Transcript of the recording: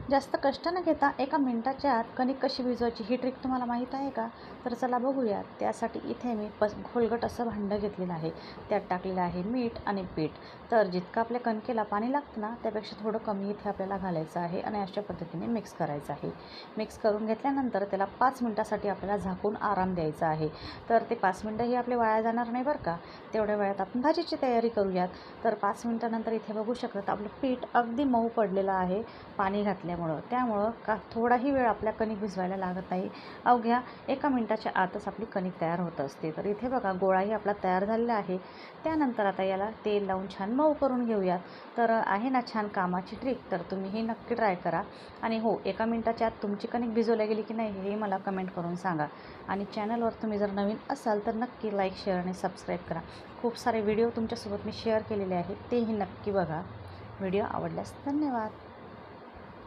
जास्त कष्ट न घेता एका मिनिटाच्या आत कणिक कशी भिजवायची ही ट्रिक तुम्हाला माहीत आहे का? तर चला बघूया. त्यासाठी इथे मी खोलगट असं भांडं घेतलेलं आहे. त्यात टाकलेलं आहे मीठ आणि पीठ. तर जितकं आपल्या कणकेला पाणी लागतं ना त्यापेक्षा थोडं कमी इथे आपल्याला घालायचं आहे आणि अशा पद्धतीने मिक्स करायचं आहे. मिक्स करून घेतल्यानंतर त्याला 5 मिनिटासाठी आपल्याला झाकून आराम द्यायचा आहे. तर ते 5 मिनिटंही आपले वाया जाणार नाही बरं का. तेवढ्या वेळात आपण भाजीची तयारी करूयात. तर 5 मिनिटानंतर इथे बघू शकता आपलं पीठ अगदी मऊ पडलेलं आहे पाणी घातल्यामुळं. त्यामुळं थोडाही वेळ आपल्या कणिक भिजवायला लागत नाही. अवघ्या 1 मिनिटाच्या आतच आपली कणिक तयार होत असते. तर इथे बघा गोळाही आपला तयार झालेला आहे. त्यानंतर आता याला तेल लावून छान मऊ करून घेऊयात. तर आहे ना छान कामाची ट्रिक. तर तुम्ही ही नक्की ट्राय करा. आणि हो, 1 मिनिटाच्या आत तुमची कणिक भिजवल्या गेली की नाही हे मला कमेंट करून सांगा. आणि चॅनलवर तुम्ही जर नवीन असाल तर नक्की लाईक, शेअर आणि सबस्क्राईब करा. खूप सारे व्हिडिओ तुमच्यासोबत मी शेअर केलेले आहेत, तेही नक्की बघा. व्हिडिओ आवडल्यास धन्यवाद.